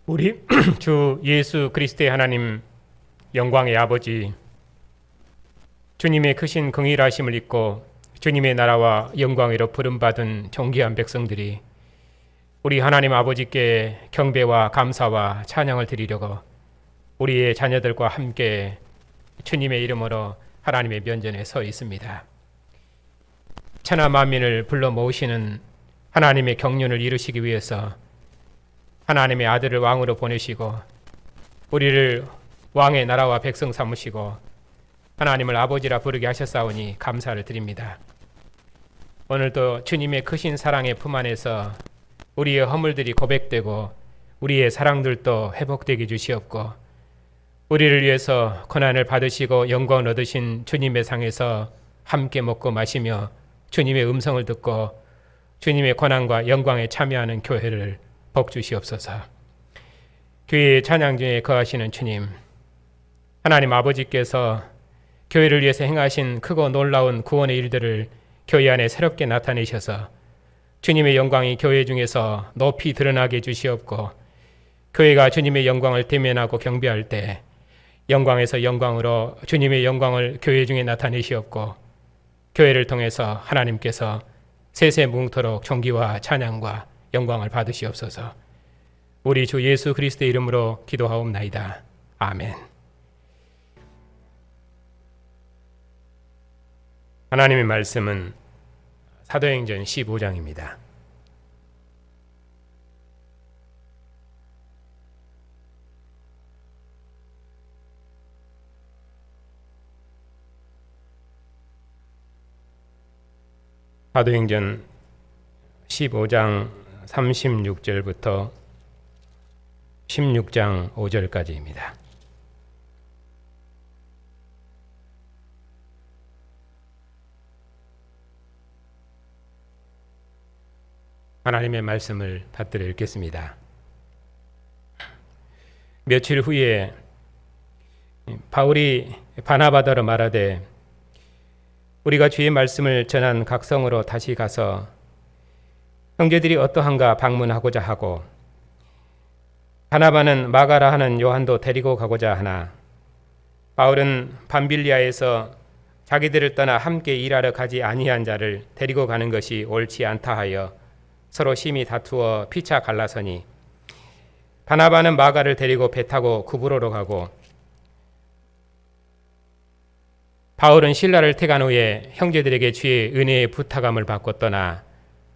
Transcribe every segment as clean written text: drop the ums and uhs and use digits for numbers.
우리 주 예수 그리스도의 하나님 영광의 아버지, 주님의 크신 긍휼하심을 입고 주님의 나라와 영광으로 부름받은 존귀한 백성들이 우리 하나님 아버지께 경배와 감사와 찬양을 드리려고 우리의 자녀들과 함께 주님의 이름으로 하나님의 면전에 서 있습니다. 천하 만민을 불러 모으시는 하나님의 경륜을 이루시기 위해서 하나님의 아들을 왕으로 보내시고 우리를 왕의 나라와 백성 삼으시고 하나님을 아버지라 부르게 하셨사오니 감사를 드립니다. 오늘도 주님의 크신 사랑의 품 안에서 우리의 허물들이 고백되고 우리의 사랑들도 회복되게 주시옵고 우리를 위해서 고난을 받으시고 영광을 얻으신 주님의 상에서 함께 먹고 마시며 주님의 음성을 듣고 주님의 고난과 영광에 참여하는 교회를 복 주시옵소서. 교회의 찬양 중에 거하시는 주님, 하나님 아버지께서 교회를 위해서 행하신 크고 놀라운 구원의 일들을 교회 안에 새롭게 나타내셔서 주님의 영광이 교회 중에서 높이 드러나게 해주시옵고 교회가 주님의 영광을 대면하고 경배할 때 영광에서 영광으로 주님의 영광을 교회 중에 나타내시옵고 교회를 통해서 하나님께서 세세무궁토록 존귀와 찬양과 영광을 받으시옵소서. 우리 주 예수 그리스도의 이름으로 기도하옵나이다. 아멘. 하나님의 말씀은 사도행전 15장입니다. 사도행전 15장 36절부터 16장 5절까지입니다. 하나님의 말씀을 받들어 읽겠습니다. 며칠 후에 바울이 바나바더러 말하되 우리가 주의 말씀을 전한 각 성으로 다시 가서 형제들이 어떠한가 방문하고자 하고 바나바는 마가라 하는 요한도 데리고 가고자 하나 바울은 밤빌리아에서 자기들을 떠나 함께 일하러 가지 아니한 자를 데리고 가는 것이 옳지 않다 하여 서로 심히 다투어 피차 갈라서니 바나바는 마가를 데리고 배 타고 구브로로 가고 바울은 실라를 택한 후에 형제들에게 주의 은혜의 부탁함을 받고 떠나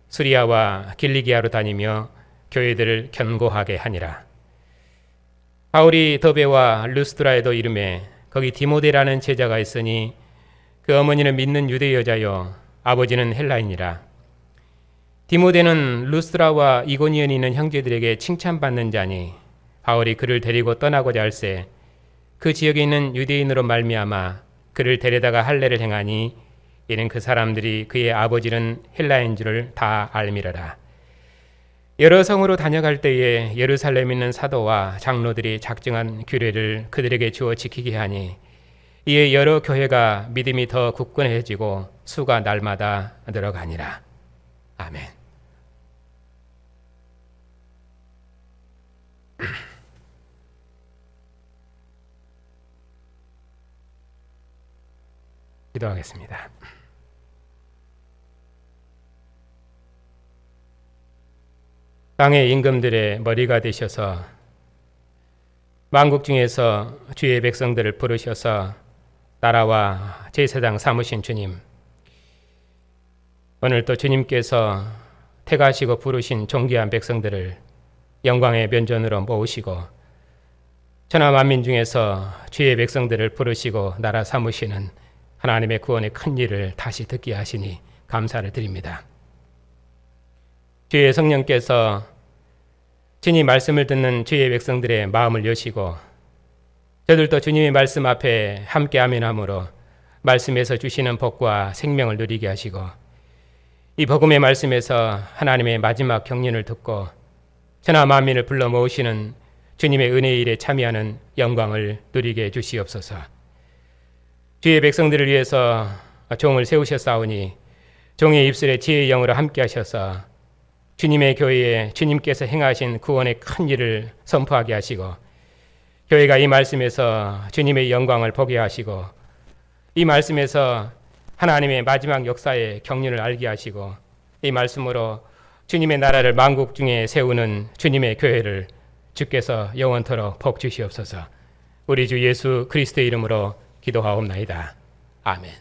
수리아와 길리기아로 다니며 교회들을 견고하게 하니라. 바울이 더베와 르스드라에도 이르매 거기 디모데라는 제자가 있으니 그 어머니는 믿는 유대 여자요 아버지는 헬라인이라. 디모데는 루스드라와 이고니온에 있는 형제들에게 칭찬받는 자니 바울이 그를 데리고 떠나고자 할세 그 지역에 있는 유대인으로 말미암아 그를 데려다가 할례를 행하니 이는 그 사람들이 그의 아버지는 헬라인 줄을 다 알미러라. 여러 성으로 다녀갈 때에 예루살렘에 있는 사도와 장로들이 작정한 규례를 그들에게 주어 지키게 하니 이에 여러 교회가 믿음이 더 굳건해지고 수가 날마다 늘어가니라. 아멘. 기도하겠습니다. 땅의 임금들의 머리가 되셔서 만국 중에서 주의 백성들을 부르셔서 나라와 제사장 삼으신 주님, 오늘 또 주님께서 택하시고 부르신 존귀한 백성들을 영광의 면전으로 모으시고 천하 만민 중에서 주의 백성들을 부르시고 나라 삼으시는 하나님의 구원의 큰 일을 다시 듣게 하시니 감사를 드립니다. 주의 성령께서 친히 말씀을 듣는 주의 백성들의 마음을 여시고 저들도 주님의 말씀 앞에 함께 아멘함으로 말씀에서 주시는 복과 생명을 누리게 하시고 이 복음의 말씀에서 하나님의 마지막 경륜을 듣고 천하 만민을 불러 모으시는 주님의 은혜의 일에 참여하는 영광을 누리게 해 주시옵소서. 주의 백성들을 위해서 종을 세우셨사오니 종의 입술에 지혜의 영으로 함께 하셔서 주님의 교회에 주님께서 행하신 구원의 큰 일을 선포하게 하시고 교회가 이 말씀에서 주님의 영광을 보게 하시고 이 말씀에서 하나님의 마지막 역사의 경륜을 알게 하시고 이 말씀으로 주님의 나라를 만국 중에 세우는 주님의 교회를 주께서 영원토록 복 주시옵소서. 우리 주 예수 그리스도의 이름으로 기도하옵나이다. 아멘.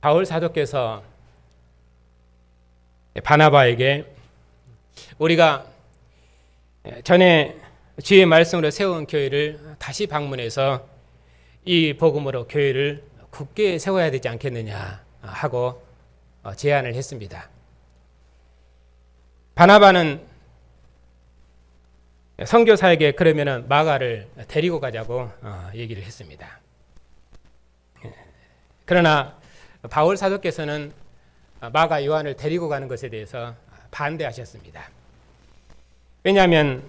바울 사도께서 바나바에게 우리가 전에 주의 말씀으로 세운 교회를 다시 방문해서 이 복음으로 교회를 굳게 세워야 되지 않겠느냐 하고 제안을 했습니다. 바나바는 선교사에게 그러면은 마가를 데리고 가자고 얘기를 했습니다. 그러나 바울 사도께서는 마가 요한을 데리고 가는 것에 대해서 반대하셨습니다. 왜냐하면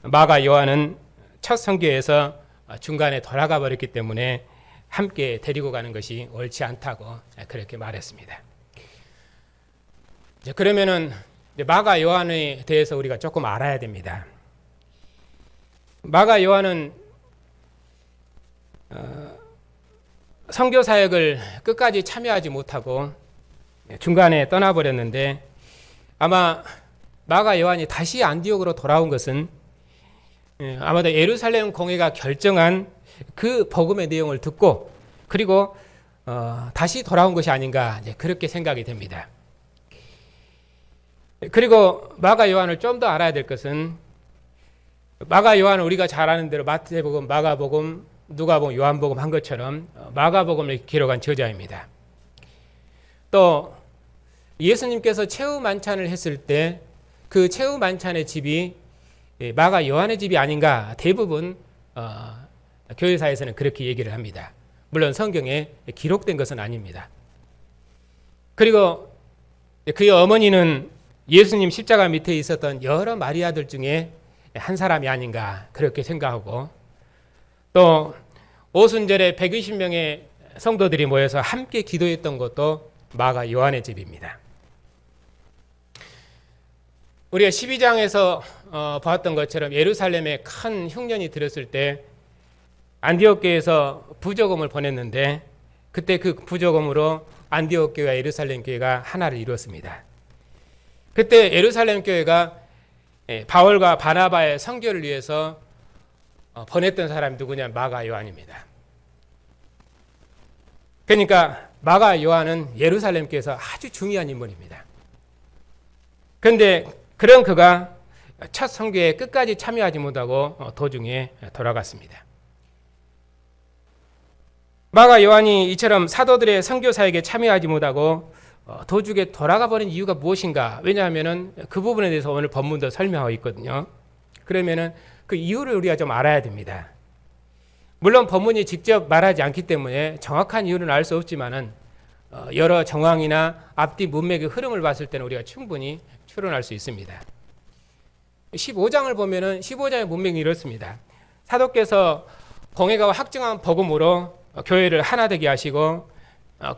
마가 요한은 첫 선교에서 중간에 돌아가 버렸기 때문에 함께 데리고 가는 것이 옳지 않다고 그렇게 말했습니다. 그러면은 마가 요한에 대해서 우리가 조금 알아야 됩니다. 마가 요한은 선교 사역을 끝까지 참여하지 못하고 중간에 떠나버렸는데 아마 마가 요한이 다시 안디옥으로 돌아온 것은 아마도 예루살렘 공회가 결정한 그 복음의 내용을 듣고 그리고 다시 돌아온 것이 아닌가 그렇게 생각이 됩니다. 그리고 마가 요한을 좀 더 알아야 될 것은 마가 요한은 우리가 잘 아는 대로 마태복음, 마가복음, 누가복음, 요한복음 한 것처럼 마가복음을 기록한 저자입니다. 또 예수님께서 최후 만찬을 했을 때 그 최후 만찬의 집이 마가 요한의 집이 아닌가 대부분 교회사에서는 그렇게 얘기를 합니다. 물론 성경에 기록된 것은 아닙니다. 그리고 그의 어머니는 예수님 십자가 밑에 있었던 여러 마리아들 중에 한 사람이 아닌가 그렇게 생각하고 또 오순절에 120명의 성도들이 모여서 함께 기도했던 것도 마가 요한의 집입니다. 우리가 12장에서 보았던 것처럼 예루살렘에 큰 흉년이 들었을 때 안디옥 교회에서 부조금을 보냈는데 그때 그 부조금으로 안디옥 교회와 예루살렘 교회가 하나를 이루었습니다. 그때 예루살렘 교회가 바울과 바나바의 선교를 위해서 보냈던 사람이 누구냐? 마가 요한입니다. 그러니까 마가 요한은 예루살렘 교회에서 아주 중요한 인물입니다. 그런데 그런 그가 첫 선교에 끝까지 참여하지 못하고 도중에 돌아갔습니다. 마가 요한이 이처럼 사도들의 선교 사역에 참여하지 못하고 도중에 돌아가 버린 이유가 무엇인가? 왜냐하면 그 부분에 대해서 오늘 본문도 설명하고 있거든요. 그러면은 그 이유를 우리가 좀 알아야 됩니다. 물론 본문이 직접 말하지 않기 때문에 정확한 이유는 알 수 없지만은 여러 정황이나 앞뒤 문맥의 흐름을 봤을 때는 우리가 충분히 추론할 수 있습니다. 15장을 보면은 15장의 문맥이 이렇습니다. 사도께서 공회가 확증한 복음으로 교회를 하나 되게 하시고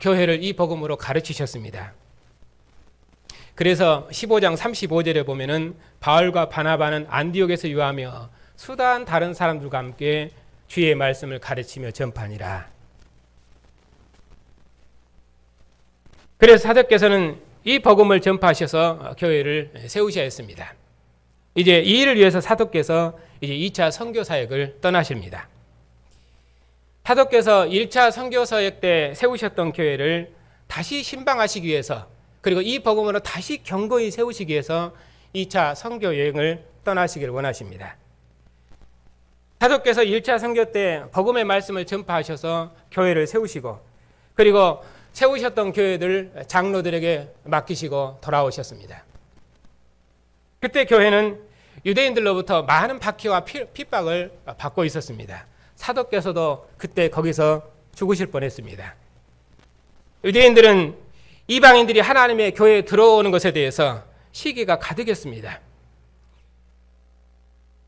교회를 이 복음으로 가르치셨습니다. 그래서 15장 35절에 보면은 바울과 바나바는 안디옥에서 유하며 수단 다른 사람들과 함께 주의 말씀을 가르치며 전파하니라. 그래서 사도께서는 이 복음을 전파하셔서 교회를 세우셔야 했습니다. 이제 이 일을 위해서 사도께서 이제 2차 선교 사역을 떠나십니다. 사도께서 1차 선교 사역 때 세우셨던 교회를 다시 신방하시기 위해서 그리고 이 복음으로 다시 견고히 세우시기 위해서 2차 선교 여행을 떠나시기를 원하십니다. 사도께서 1차 선교 때 복음의 말씀을 전파하셔서 교회를 세우시고 그리고 세우셨던 교회들 장로들에게 맡기시고 돌아오셨습니다. 그때 교회는 유대인들로부터 많은 박해와 핍박을 받고 있었습니다. 사도께서도 그때 거기서 죽으실 뻔했습니다. 유대인들은 이방인들이 하나님의 교회에 들어오는 것에 대해서 시기가 가득했습니다.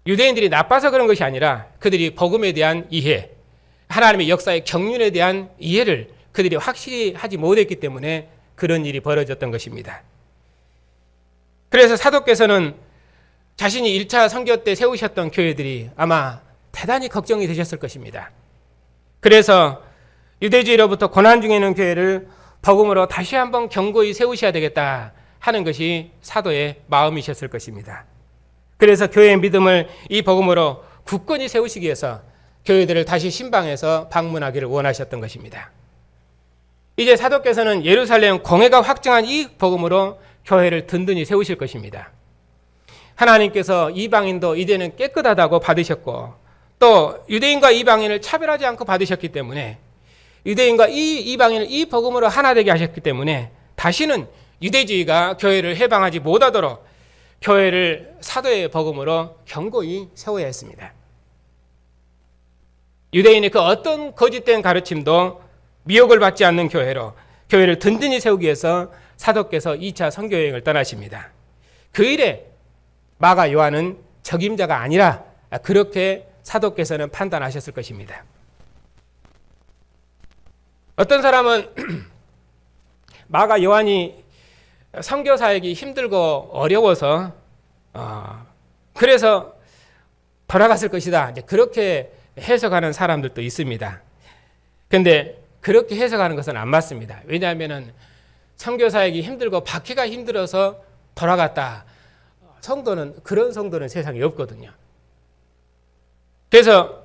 유대인들이 나빠서 그런 것이 아니라 그들이 복음에 대한 이해, 하나님의 역사의 경륜에 대한 이해를 그들이 확실히 하지 못했기 때문에 그런 일이 벌어졌던 것입니다. 그래서 사도께서는 자신이 1차 선교 때 세우셨던 교회들이 아마 대단히 걱정이 되셨을 것입니다. 그래서 유대주의로부터 고난 중에 있는 교회를 복음으로 다시 한번 견고히 세우셔야 되겠다 하는 것이 사도의 마음이셨을 것입니다. 그래서 교회의 믿음을 이 복음으로 굳건히 세우시기 위해서 교회들을 다시 신방해서 방문하기를 원하셨던 것입니다. 이제 사도께서는 예루살렘 공회가 확정한 이 복음으로 교회를 든든히 세우실 것입니다. 하나님께서 이방인도 이제는 깨끗하다고 받으셨고 또 유대인과 이방인을 차별하지 않고 받으셨기 때문에 유대인과 이방인을 이 복음으로 하나 되게 하셨기 때문에 다시는 유대주의가 교회를 해방하지 못하도록 교회를 사도의 복음으로 견고히 세워야 했습니다. 유대인의 그 어떤 거짓된 가르침도 미혹을 받지 않는 교회로 교회를 든든히 세우기 위해서 사도께서 2차 선교여행을 떠나십니다. 그 일에 마가 요한은 적임자가 아니라 그렇게 사도께서는 판단하셨을 것입니다. 어떤 사람은 마가 요한이 선교 사역이 힘들고 어려워서 그래서 돌아갔을 것이다. 이제 그렇게 해석하는 사람들도 있습니다. 그런데 그렇게 해석하는 것은 안 맞습니다. 왜냐하면 선교 사역이 힘들고 박해가 힘들어서 돌아갔다. 그런 성도는 세상에 없거든요. 그래서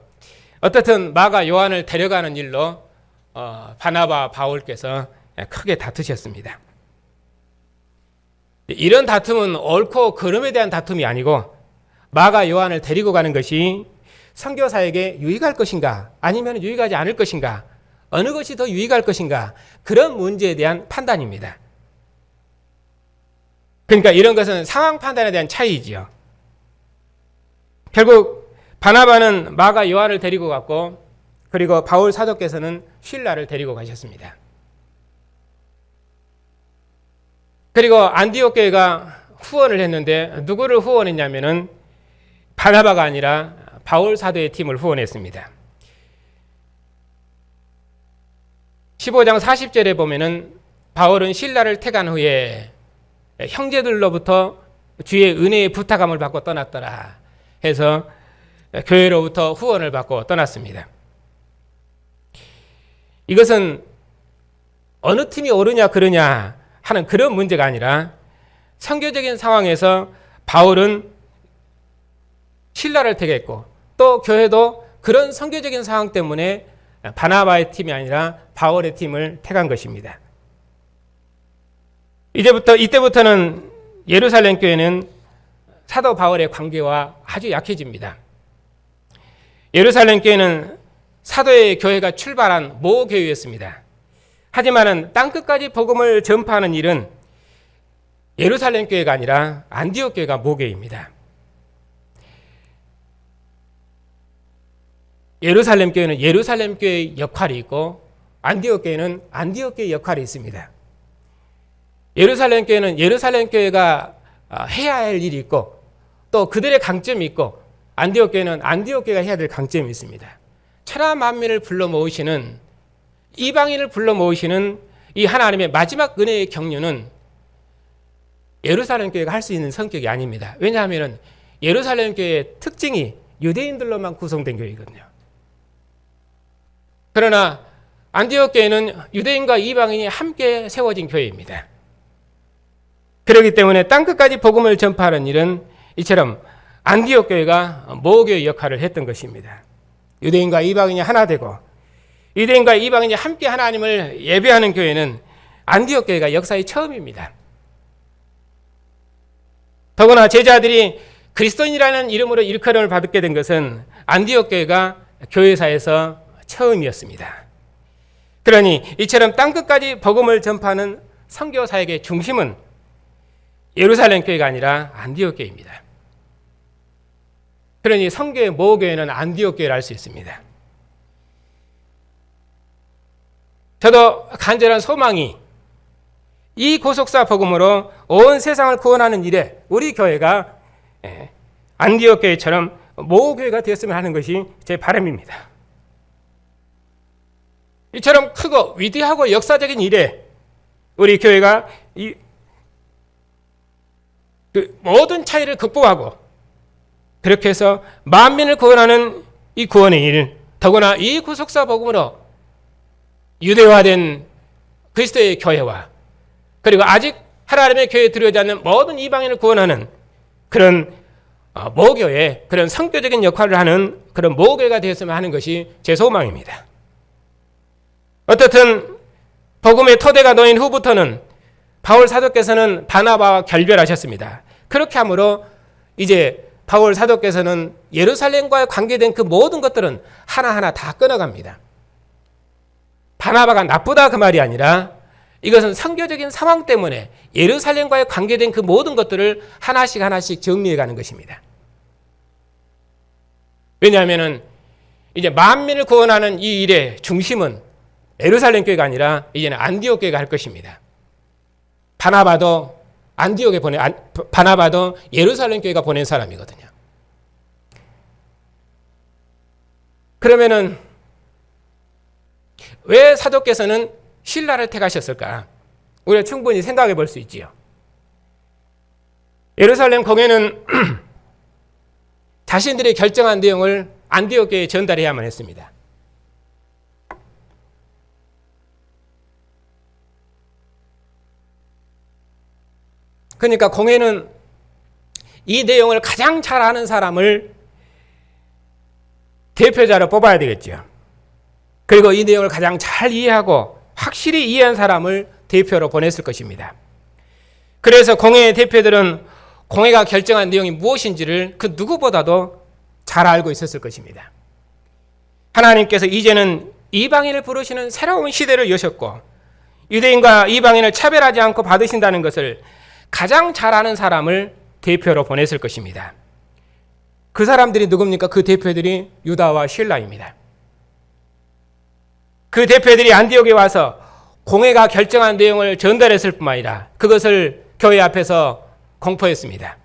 어떻든 마가 요한을 데려가는 일로 바나바 바울께서 크게 다투셨습니다. 이런 다툼은 옳고 그름에 대한 다툼이 아니고 마가 요한을 데리고 가는 것이 선교 사역에 유익할 것인가 아니면 유익하지 않을 것인가 어느 것이 더 유익할 것인가 그런 문제에 대한 판단입니다. 그러니까 이런 것은 상황 판단에 대한 차이지요. 결국 바나바는 마가 요한을 데리고 갔고 그리고 바울 사도께서는 실라를 데리고 가셨습니다. 그리고 안디옥 교회가 후원을 했는데 누구를 후원했냐면은 바나바가 아니라 바울 사도의 팀을 후원했습니다. 15장 40절에 보면은 바울은 실라를 택한 후에 형제들로부터 주의 은혜의 부탁함을 받고 떠났더라 해서 교회로부터 후원을 받고 떠났습니다. 이것은 어느 팀이 옳으냐 그르냐 하는 그런 문제가 아니라 선교적인 상황에서 바울은 실라를 택했고 또 교회도 그런 선교적인 상황 때문에 바나바의 팀이 아니라 바울의 팀을 택한 것입니다. 이때부터는 예루살렘 교회는 사도 바울의 관계와 아주 약해집니다. 예루살렘 교회는 사도의 교회가 출발한 모교회였습니다. 하지만 땅끝까지 복음을 전파하는 일은 예루살렘 교회가 아니라 안디옥 교회가 모교회입니다. 예루살렘 교회는 예루살렘 교회의 역할이 있고 안디옥 교회는 안디옥 교회의 역할이 있습니다. 예루살렘 교회는 예루살렘 교회가 해야 할 일이 있고 또 그들의 강점이 있고 안디옥 교회는 안디옥 교회가 해야 될 강점이 있습니다. 천하 만민을 불러 모으시는 이방인을 불러 모으시는 이 하나님의 마지막 은혜의 경륜은 예루살렘 교회가 할 수 있는 성격이 아닙니다. 왜냐하면 예루살렘 교회의 특징이 유대인들로만 구성된 교회거든요. 그러나 안디옥 교회는 유대인과 이방인이 함께 세워진 교회입니다. 그렇기 때문에 땅끝까지 복음을 전파하는 일은 이처럼 안디옥 교회가 모교의 역할을 했던 것입니다. 유대인과 이방인이 하나 되고 유대인과 이방인이 함께 하나님을 예배하는 교회는 안디옥 교회가 역사의 처음입니다. 더구나 제자들이 그리스도인이라는 이름으로 일컬음을 받게 된 것은 안디옥 교회가 교회사에서 처음이었습니다. 그러니 이처럼 땅끝까지 복음을 전파하는 선교 사역의 중심은 예루살렘 교회가 아니라 안디옥 교회입니다. 그러니 성교의 모교회는 안디옥 교회를 알 수 있습니다. 저도 간절한 소망이 이 고속사 복음으로 온 세상을 구원하는 일에 우리 교회가 안디옥 교회처럼 모교회가 되었으면 하는 것이 제 바람입니다. 이처럼 크고 위대하고 역사적인 일에 우리 교회가 그 모든 차이를 극복하고 그렇게 해서 만민을 구원하는 이 구원의 일, 더구나 이 구속사 복음으로 유대화된 그리스도의 교회와 그리고 아직 하나님의 교회에 들어오지 않는 모든 이방인을 구원하는 그런 모교회, 그런 성교적인 역할을 하는 그런 모교회가 되었으면 하는 것이 제 소망입니다. 어떻든 복음의 토대가 놓인 후부터는 바울 사도께서는 바나바와 결별하셨습니다. 그렇게 함으로 이제 바울 사도께서는 예루살렘과 관계된 그 모든 것들은 하나하나 다 끊어갑니다. 바나바가 나쁘다 그 말이 아니라 이것은 선교적인 상황 때문에 예루살렘과의 관계된 그 모든 것들을 하나씩 하나씩 정리해가는 것입니다. 왜냐하면 이제 만민을 구원하는 이 일의 중심은 예루살렘 교회가 아니라 이제는 안디옥 교회가 할 것입니다. 바나바도 바나바도 예루살렘 교회가 보낸 사람이거든요. 그러면은 왜 사도께서는 실라를 택하셨을까? 우리가 충분히 생각해 볼 수 있지요. 예루살렘 공회는 자신들이 결정한 내용을 안디옥 교회에 전달해야만 했습니다. 그러니까 공회는 이 내용을 가장 잘 아는 사람을 대표자로 뽑아야 되겠죠. 그리고 이 내용을 가장 잘 이해하고 확실히 이해한 사람을 대표로 보냈을 것입니다. 그래서 공회의 대표들은 공회가 결정한 내용이 무엇인지를 그 누구보다도 잘 알고 있었을 것입니다. 하나님께서 이제는 이방인을 부르시는 새로운 시대를 여셨고 유대인과 이방인을 차별하지 않고 받으신다는 것을 가장 잘 아는 사람을 대표로 보냈을 것입니다. 그 사람들이 누굽니까? 그 대표들이 유다와 실라입니다. 그 대표들이 안디옥에 와서 공회가 결정한 내용을 전달했을 뿐만 아니라 그것을 교회 앞에서 공포했습니다.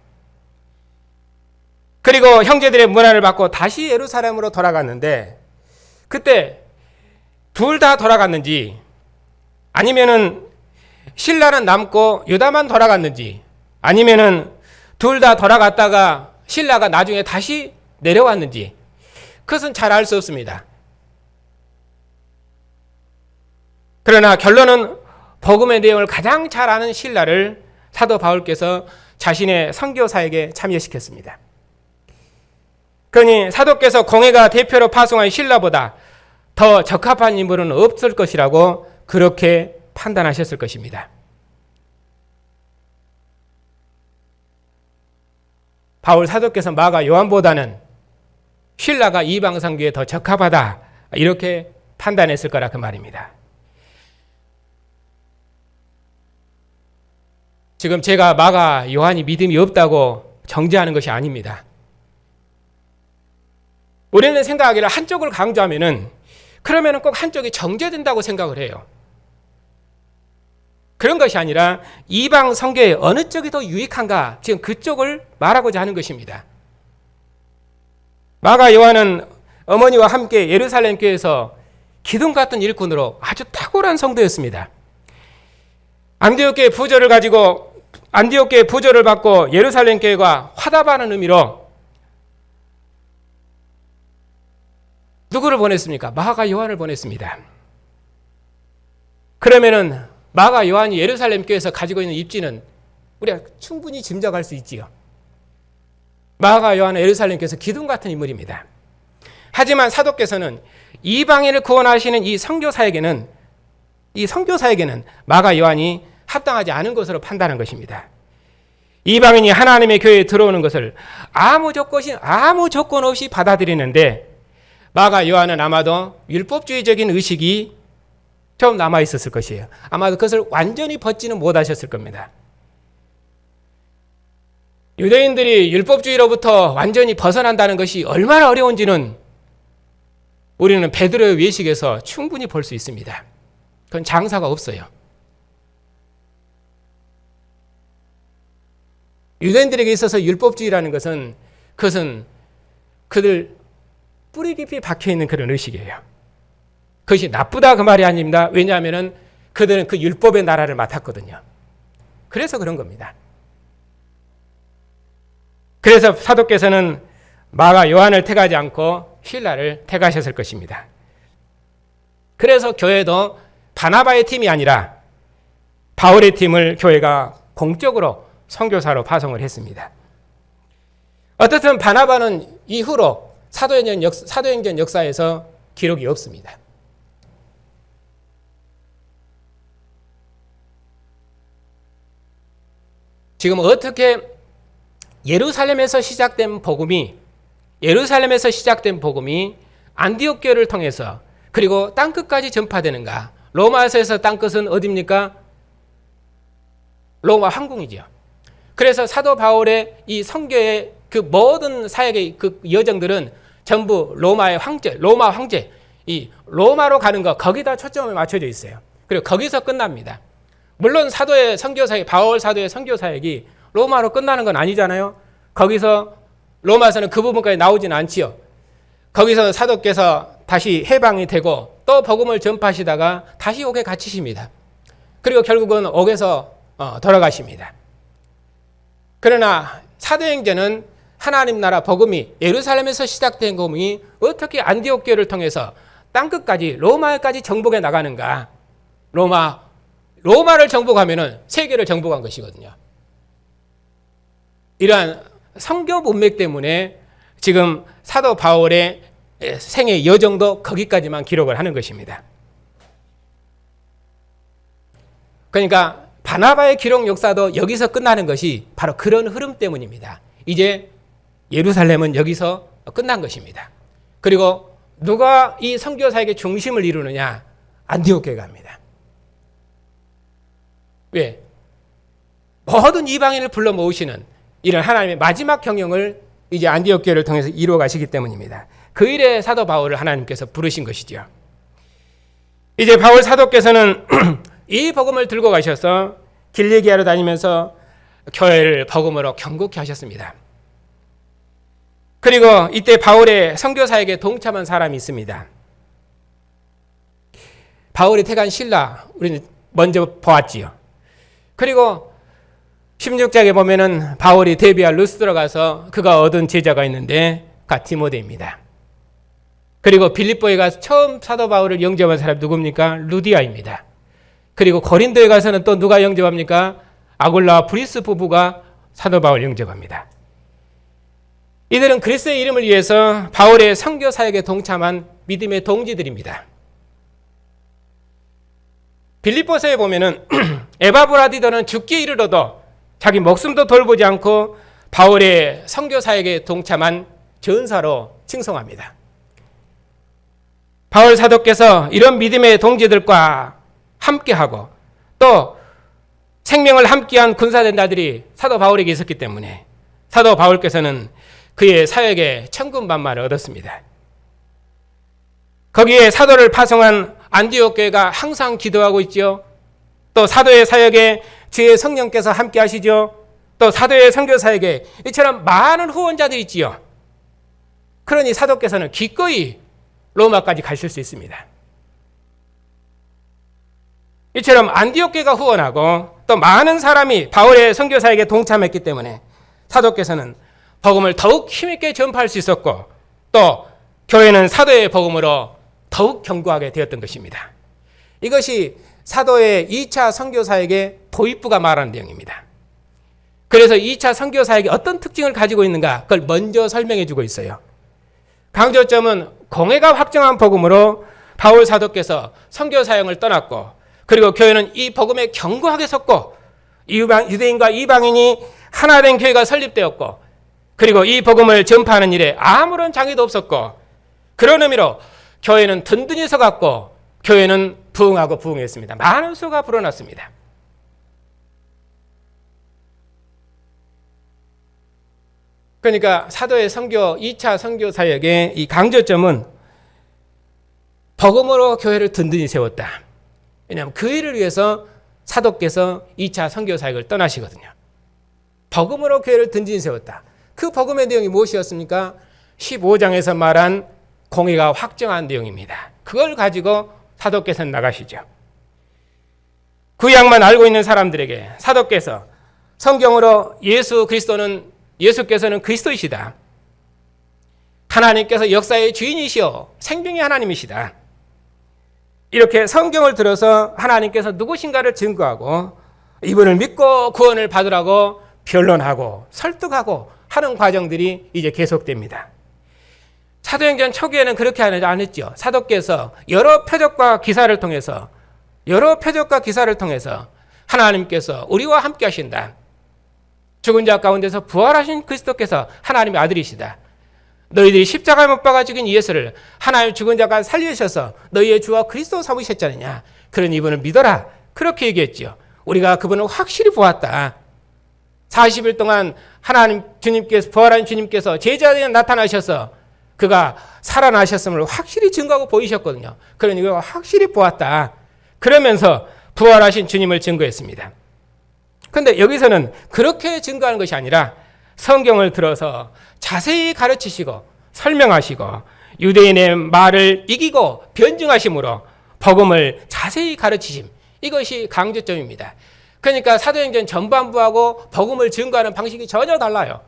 그리고 형제들의 문안을 받고 다시 예루살렘으로 돌아갔는데 그때 둘 다 돌아갔는지 아니면은 실라는 남고 유다만 돌아갔는지 아니면은 둘 다 돌아갔다가 실라가 나중에 다시 내려왔는지 그것은 잘 알 수 없습니다. 그러나 결론은 복음의 내용을 가장 잘 아는 실라를 사도 바울께서 자신의 선교 사역에 참여시켰습니다. 그러니 사도께서 공회가 대표로 파송한 실라보다 더 적합한 인물은 없을 것이라고 그렇게 판단하셨을 것입니다. 바울 사도께서 마가 요한보다는 실라가 이방 선교에 더 적합하다 이렇게 판단했을 거라 그 말입니다. 지금 제가 마가 요한이 믿음이 없다고 정죄하는 것이 아닙니다. 우리는 생각하기를 한쪽을 강조하면은 그러면은 꼭 한쪽이 정죄된다고 생각을 해요. 그런 것이 아니라 이방 선교에 어느 쪽이 더 유익한가 지금 그쪽을 말하고자 하는 것입니다. 마가 요한은 어머니와 함께 예루살렘 교회에서 기둥 같은 일꾼으로 아주 탁월한 성도였습니다. 안디옥 교회 부조를 가지고 안디옥 교회 부조를 받고 예루살렘 교회가 화답하는 의미로 누구를 보냈습니까? 마가 요한을 보냈습니다. 그러면은 마가 요한이 예루살렘 교회에서 가지고 있는 입지는 우리가 충분히 짐작할 수 있지요. 마가 요한은 예루살렘 교회에서 기둥 같은 인물입니다. 하지만 사도께서는 이방인을 구원하시는 이 선교사에게는 마가 요한이 합당하지 않은 것으로 판단한 것입니다. 이방인이 하나님의 교회에 들어오는 것을 아무 조건 없이 받아들이는데 마가 요한은 아마도 율법주의적인 의식이 좀 남아 있었을 것이에요. 아마도 그것을 완전히 벗지는 못하셨을 겁니다. 유대인들이 율법주의로부터 완전히 벗어난다는 것이 얼마나 어려운지는 우리는 베드로의 외식에서 충분히 볼 수 있습니다. 그건 장사가 없어요. 유대인들에게 있어서 율법주의라는 것은 그것은 그들 뿌리 깊이 박혀있는 그런 의식이에요. 그것이 나쁘다 그 말이 아닙니다. 왜냐하면 그들은 그 율법의 나라를 맡았거든요. 그래서 그런 겁니다. 그래서 사도께서는 마가 요한을 택하지 않고 실라를 택하셨을 것입니다. 그래서 교회도 바나바의 팀이 아니라 바울의 팀을 교회가 공적으로 선교사로 파송을 했습니다. 어떻든 바나바는 이후로 사도행전 역사에서 기록이 없습니다. 지금 어떻게 예루살렘에서 시작된 복음이 안디옥 교회를 통해서 그리고 땅끝까지 전파되는가? 로마에서 땅끝은 어디입니까? 로마 황궁이죠. 그래서 사도 바울의 이 선교의 그 모든 사역의 그 여정들은 전부 로마 황제, 이 로마로 가는 거 거기다 초점을 맞춰져 있어요. 그리고 거기서 끝납니다. 물론 사도의 선교 사역, 바울 사도의 선교 사역이 로마로 끝나는 건 아니잖아요. 거기서 로마에서는 그 부분까지 나오지는 않지요. 거기서 사도께서 다시 해방이 되고 또 복음을 전파하시다가 다시 옥에 갇히십니다. 그리고 결국은 옥에서 돌아가십니다. 그러나 사도행전은 하나님 나라 복음이 예루살렘에서 시작된 복음이 어떻게 안디옥 교회를 통해서 땅끝까지 로마까지 정복해 나가는가? 로마를 정복하면은 세계를 정복한 것이거든요. 이러한 선교 문맥 때문에 지금 사도 바울의 생애 여정도 거기까지만 기록을 하는 것입니다. 그러니까 바나바의 기록 역사도 여기서 끝나는 것이 바로 그런 흐름 때문입니다. 이제 예루살렘은 여기서 끝난 것입니다. 그리고 누가 이 선교 사역의 중심을 이루느냐? 안디옥 교회가입니다. 왜? 모든 이방인을 불러 모으시는 이런 하나님의 마지막 경영을 이제 안디옥 교회를 통해서 이루어 가시기 때문입니다. 그 일에 사도 바울을 하나님께서 부르신 것이죠. 이제 바울 사도께서는 이 복음을 들고 가셔서 길리기아로 다니면서 교회를 복음으로 경고케 하셨습니다. 그리고 이때 바울의 선교 사역에 동참한 사람이 있습니다. 바울이 택한 실라, 우리는 먼저 보았지요. 그리고 16장에 보면은 바울이 데비아 루스드로 가서 그가 얻은 제자가 있는데 가 디모데입니다. 그리고 빌립보에 가서 처음 사도 바울을 영접한 사람이 누굽니까? 루디아입니다. 그리고 고린도에 가서는 또 누가 영접합니까? 아굴라와 브리스 부부가 사도 바울 영접합니다. 이들은 그리스도의 이름을 위해서 바울의 선교 사역에 동참한 믿음의 동지들입니다. 빌립보서에 보면은 에바브라디도는 죽기에 이르러도 자기 목숨도 돌보지 않고 바울의 선교 사역에 동참한 전사로 칭송합니다. 바울 사도께서 이런 믿음의 동지들과 함께하고 또 생명을 함께한 군사된다들이 사도 바울에게 있었기 때문에 사도 바울께서는 그의 사역에 천군만마를 얻었습니다. 거기에 사도를 파송한 안디옥 교회가 항상 기도하고 있죠. 또 사도의 사역에 주의 성령께서 함께 하시죠. 또 사도의 선교 사역에 이처럼 많은 후원자들이 있지요. 그러니 사도께서는 기꺼이 로마까지 가실 수 있습니다. 이처럼 안디옥 교회가 후원하고 또 많은 사람이 바울의 선교 사역에 동참했기 때문에 사도께서는 복음을 더욱 힘있게 전파할 수 있었고 또 교회는 사도의 복음으로 더욱 견고하게 되었던 것입니다. 이것이 사도의 2차 선교 사역의 도입부가 말하는 내용입니다. 그래서 2차 선교 사역이 어떤 특징을 가지고 있는가 그걸 먼저 설명해 주고 있어요. 강조점은 공회가 확정한 복음으로 바울 사도께서 선교 사역을 떠났고 그리고 교회는 이 복음에 견고하게 섰고 유대인과 이방인이 하나 된 교회가 설립되었고 그리고 이 복음을 전파하는 일에 아무런 장애도 없었고 그런 의미로 교회는 든든히 서갔고 교회는 부흥하고 부흥했습니다. 많은 수가 불어났습니다. 그러니까 사도의 선교 2차 선교 사역의 이 강조점은 복음으로 교회를 든든히 세웠다. 왜냐하면 그 일을 위해서 사도께서 2차 선교 사역을 떠나시거든요. 복음으로 교회를 든든히 세웠다. 그 복음의 내용이 무엇이었습니까? 15장에서 말한 공의가 확정한 내용입니다. 그걸 가지고 사도께서는 나가시죠. 그 양만 알고 있는 사람들에게 사도께서 성경으로 예수께서는 그리스도이시다. 하나님께서 역사의 주인이시오. 생명의 하나님이시다. 이렇게 성경을 들어서 하나님께서 누구신가를 증거하고 이분을 믿고 구원을 받으라고 변론하고 설득하고 하는 과정들이 이제 계속됩니다. 사도행전 초기에는 그렇게 안 했죠. 사도께서 여러 표적과 기사를 통해서 하나님께서 우리와 함께 하신다. 죽은 자 가운데서 부활하신 그리스도께서 하나님의 아들이시다. 너희들이 십자가에 못 박아 죽인 예수를 하나님 죽은 자가 살리셔서 너희의 주와 그리스도 삼으셨지 않느냐. 그런 이분을 믿어라. 그렇게 얘기했죠. 우리가 그분을 확실히 보았다. 40일 동안 하나님 주님께서 부활한 주님께서 제자들에게 나타나셔서 그가 살아나셨음을 확실히 증거하고 보이셨거든요. 그러니 이걸 확실히 보았다. 그러면서 부활하신 주님을 증거했습니다. 그런데 여기서는 그렇게 증거하는 것이 아니라 성경을 들어서 자세히 가르치시고 설명하시고 유대인의 말을 이기고 변증하심으로 복음을 자세히 가르치심. 이것이 강조점입니다. 그러니까 사도행전 전반부하고 복음을 증거하는 방식이 전혀 달라요.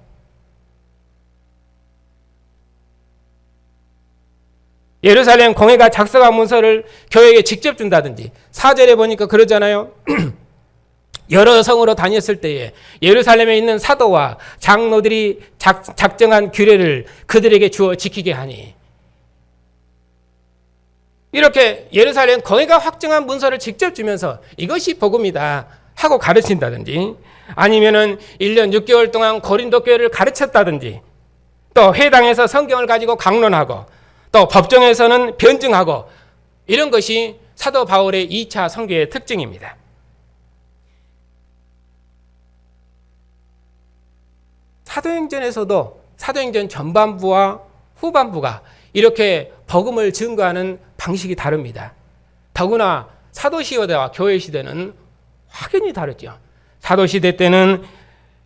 예루살렘 공회가 작성한 문서를 교회에 직접 준다든지 4절에 보니까 그러잖아요. 여러 성으로 다녔을 때에 예루살렘에 있는 사도와 장로들이 작정한 규례를 그들에게 주어 지키게 하니 이렇게 예루살렘 공회가 확정한 문서를 직접 주면서 이것이 복음이다 하고 가르친다든지 아니면은 1년 6개월 동안 고린도 교회를 가르쳤다든지 또 회당에서 성경을 가지고 강론하고 또 법정에서는 변증하고 이런 것이 사도 바울의 2차 선교의 특징입니다. 사도행전에서도 사도행전 전반부와 후반부가 이렇게 복음을 증거하는 방식이 다릅니다. 더구나 사도시대와 교회시대는 확연히 다르죠. 사도시대 때는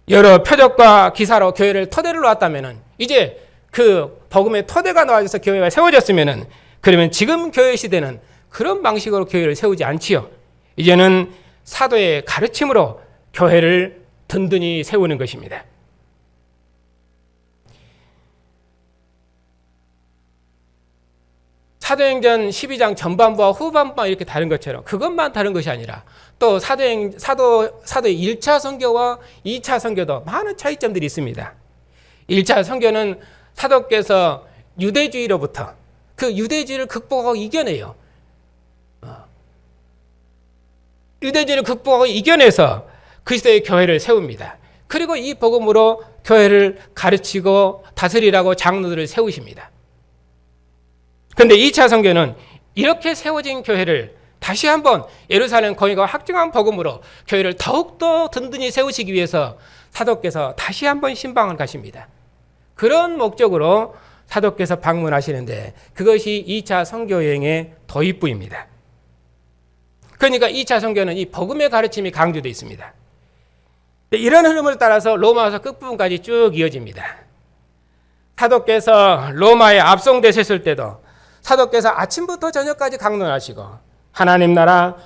여러 표적과 기사로 교회를 토대를 놓았다면 이제 그 복음의 토대가 놓아져서 교회가 세워졌으면 그러면 지금 교회 시대는 그런 방식으로 교회를 세우지 않지요. 이제는 사도의 가르침으로 교회를 든든히 세우는 것입니다. 사도행전 12장 전반부와 후반부가 이렇게 다른 것처럼 그것만 다른 것이 아니라 또 사도의 1차 선교와 2차 선교도 많은 차이점들이 있습니다. 1차 선교는 사도께서 유대주의로부터 그 유대주의를 극복하고 이겨내요. 유대주의를 극복하고 이겨내서 그리스도의 교회를 세웁니다. 그리고 이 복음으로 교회를 가르치고 다스리라고 장로들을 세우십니다. 그런데 2차 선교는 이렇게 세워진 교회를 다시 한번 예루살렘 공회가 확정한 복음으로 교회를 더욱더 든든히 세우시기 위해서 사도께서 다시 한번 신방을 가십니다. 그런 목적으로 사도께서 방문하시는데 그것이 2차 선교 여행의 도입부입니다. 그러니까 2차 선교는 이 복음의 가르침이 강조되어 있습니다. 이런 흐름을 따라서 로마서 끝부분까지 쭉 이어집니다. 사도께서 로마에 압송되셨을 때도 사도께서 아침부터 저녁까지 강론하시고 하나님 나라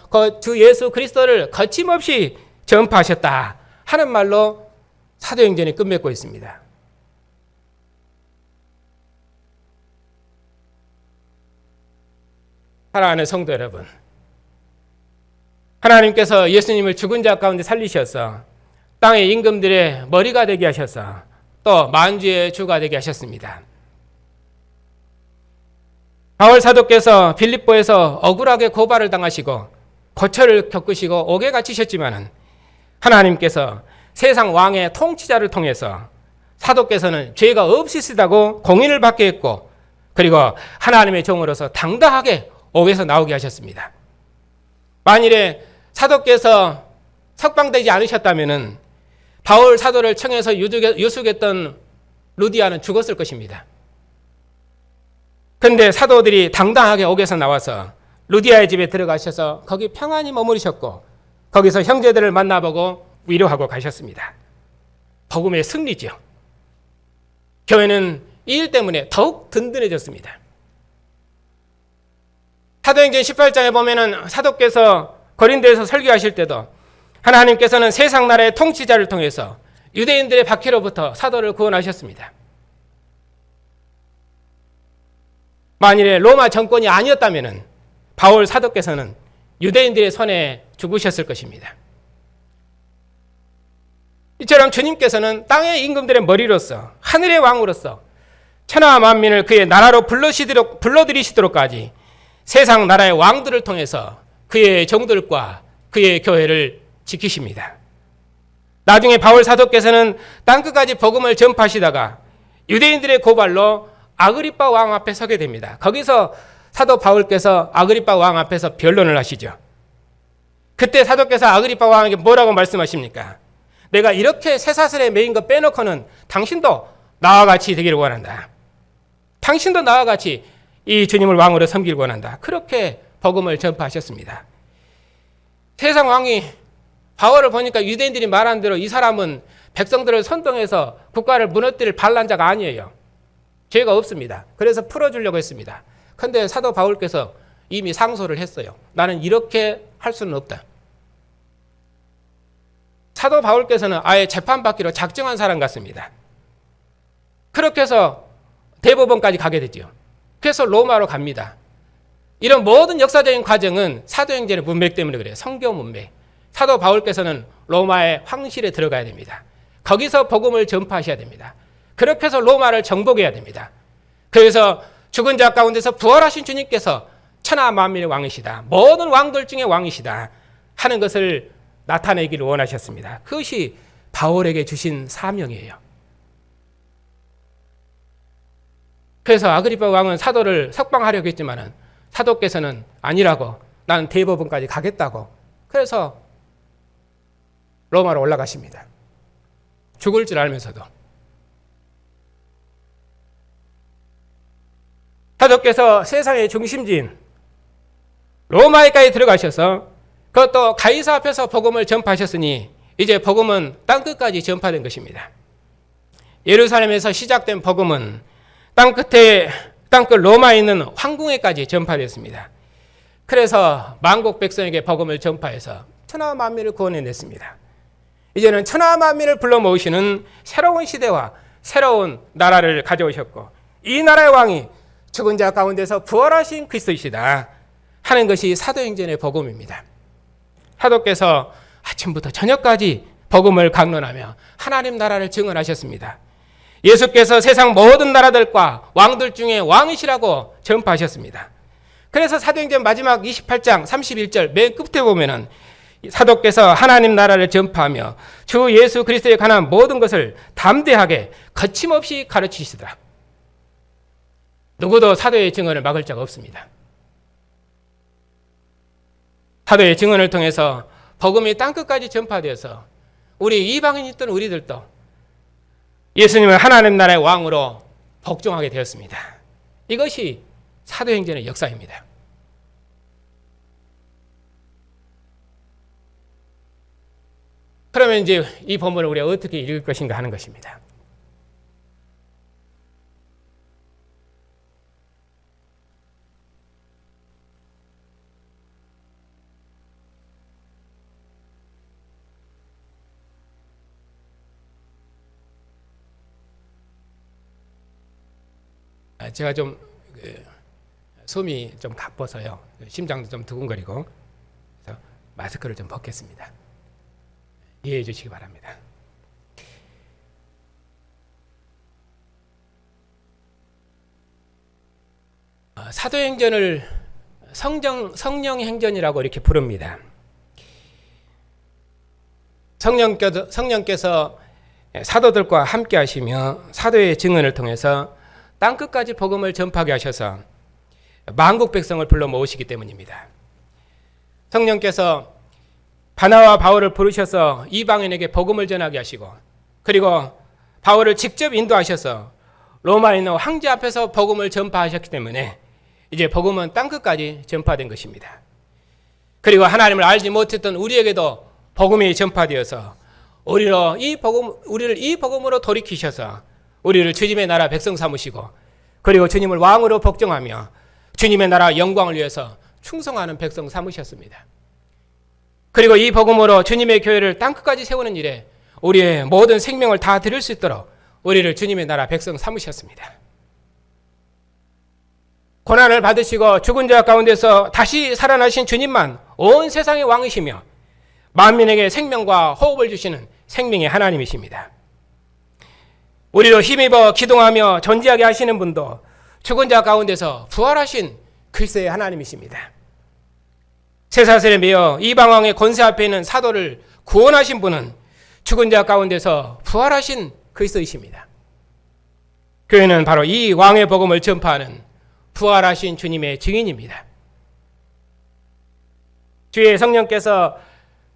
주 예수 그리스도를 거침없이 전파하셨다 하는 말로 사도행전이 끝맺고 있습니다. 사랑하는 성도 여러분, 하나님께서 예수님을 죽은 자 가운데 살리셔서 땅의 임금들의 머리가 되게 하셔서 또 만주의 주가 되게 하셨습니다. 바울 사도께서 빌립보에서 억울하게 고발을 당하시고 고초를 겪으시고 옥에 갇히셨지만은 하나님께서 세상 왕의 통치자를 통해서 사도께서는 죄가 없으시다고 공인을 받게 했고 그리고 하나님의 종으로서 당당하게 옥에서 나오게 하셨습니다. 만일에 사도께서 석방되지 않으셨다면은 바울 사도를 청해서 유숙했던 루디아는 죽었을 것입니다. 그런데 사도들이 당당하게 옥에서 나와서 루디아의 집에 들어가셔서 거기 평안히 머무르셨고 거기서 형제들을 만나보고 위로하고 가셨습니다. 복음의 승리죠. 교회는 이 일 때문에 더욱 든든해졌습니다. 사도행전 18장에 보면은 사도께서 고린도에서 설교하실 때도 하나님께서는 세상 나라의 통치자를 통해서 유대인들의 박해로부터 사도를 구원하셨습니다. 만일에 로마 정권이 아니었다면 바울 사도께서는 유대인들의 손에 죽으셨을 것입니다. 이처럼 주님께서는 땅의 임금들의 머리로서 하늘의 왕으로서 천하 만민을 그의 나라로 불러들이시도록까지 세상 나라의 왕들을 통해서 그의 종들과 그의 교회를 지키십니다. 나중에 바울 사도께서는 땅끝까지 복음을 전파하시다가 유대인들의 고발로 아그리빠 왕 앞에 서게 됩니다. 거기서 사도 바울께서 아그리빠 왕 앞에서 변론을 하시죠. 그때 사도께서 아그리빠 왕에게 뭐라고 말씀하십니까? 내가 이렇게 쇠사슬에 매인 거 빼놓고는 당신도 나와 같이 되기를 원한다. 당신도 나와 같이 이 주님을 왕으로 섬기길 원한다. 그렇게 복음을 전파하셨습니다. 세상 왕이 바울을 보니까 유대인들이 말한 대로 이 사람은 백성들을 선동해서 국가를 무너뜨릴 반란자가 아니에요. 죄가 없습니다. 그래서 풀어주려고 했습니다. 그런데 사도 바울께서 이미 상소를 했어요. 나는 이렇게 할 수는 없다. 사도 바울께서는 아예 재판받기로 작정한 사람 같습니다. 그렇게 해서 대법원까지 가게 되죠. 그래서 로마로 갑니다. 이런 모든 역사적인 과정은 사도행전의 문맥 때문에 그래요. 성경 문맥. 사도 바울께서는 로마의 황실에 들어가야 됩니다. 거기서 복음을 전파하셔야 됩니다. 그렇게 해서 로마를 정복해야 됩니다. 그래서 죽은 자 가운데서 부활하신 주님께서 천하 만민의 왕이시다. 모든 왕들 중에 왕이시다. 하는 것을 나타내기를 원하셨습니다. 그것이 바울에게 주신 사명이에요. 그래서 아그리파 왕은 사도를 석방하려고 했지만 사도께서는 아니라고 나는 대법원까지 가겠다고 그래서 로마로 올라가십니다. 죽을 줄 알면서도. 사도께서 세상의 중심지인 로마에까지 들어가셔서 그것도 가이사 앞에서 복음을 전파하셨으니 이제 복음은 땅끝까지 전파된 것입니다. 예루살렘에서 시작된 복음은 땅끝 로마에 있는 황궁에까지 전파됐습니다. 그래서 만국 백성에게 복음을 전파해서 천하 만민을 구원해냈습니다. 이제는 천하 만민을 불러 모으시는 새로운 시대와 새로운 나라를 가져오셨고 이 나라의 왕이 죽은 자 가운데서 부활하신 그리스도이시다 하는 것이 사도행전의 복음입니다. 사도께서 아침부터 저녁까지 복음을 강론하며 하나님 나라를 증언하셨습니다. 예수께서 세상 모든 나라들과 왕들 중에 왕이시라고 전파하셨습니다. 그래서 사도행전 마지막 28장 31절 맨 끝에 보면은 사도께서 하나님 나라를 전파하며 주 예수 그리스도에 관한 모든 것을 담대하게 거침없이 가르치시더라. 누구도 사도의 증언을 막을 자가 없습니다. 사도의 증언을 통해서 복음이 땅끝까지 전파되어서 우리 이방인이 있던 우리들도 예수님을 하나님 나라의 왕으로 복종하게 되었습니다. 이것이 사도행전의 역사입니다. 그러면 이제 이 본문을 우리가 어떻게 읽을 것인가 하는 것입니다. 제가 좀 숨이 좀 가빠서요. 심장도 좀 두근거리고 그래서 마스크를 좀 벗겠습니다. 이해해 주시기 바랍니다. 사도행전을 성령행전이라고 이렇게 부릅니다. 성령께서 사도들과 함께 하시며 사도의 증언을 통해서 땅끝까지 복음을 전파하게 하셔서 만국 백성을 불러 모으시기 때문입니다. 성령께서 바나와 바울을 부르셔서 이방인에게 복음을 전하게 하시고 그리고 바울을 직접 인도하셔서 로마에 있는 황제 앞에서 복음을 전파하셨기 때문에 이제 복음은 땅끝까지 전파된 것입니다. 그리고 하나님을 알지 못했던 우리에게도 복음이 전파되어서 우리를 이 복음으로 돌이키셔서 우리를 주님의 나라 백성 삼으시고 그리고 주님을 왕으로 복종하며 주님의 나라 영광을 위해서 충성하는 백성 삼으셨습니다. 그리고 이 복음으로 주님의 교회를 땅끝까지 세우는 일에 우리의 모든 생명을 다 드릴 수 있도록 우리를 주님의 나라 백성 삼으셨습니다. 고난을 받으시고 죽은 자 가운데서 다시 살아나신 주님만 온 세상의 왕이시며 만민에게 생명과 호흡을 주시는 생명의 하나님이십니다. 우리로 힘입어 기동하며 존재하게 하시는 분도 죽은 자 가운데서 부활하신 그리스도의 하나님이십니다. 쇠사슬에 매어 이방왕의 권세 앞에 있는 사도를 구원하신 분은 죽은 자 가운데서 부활하신 그리스도이십니다. 교회는 바로 이 왕의 복음을 전파하는 부활하신 주님의 증인입니다. 주의 성령께서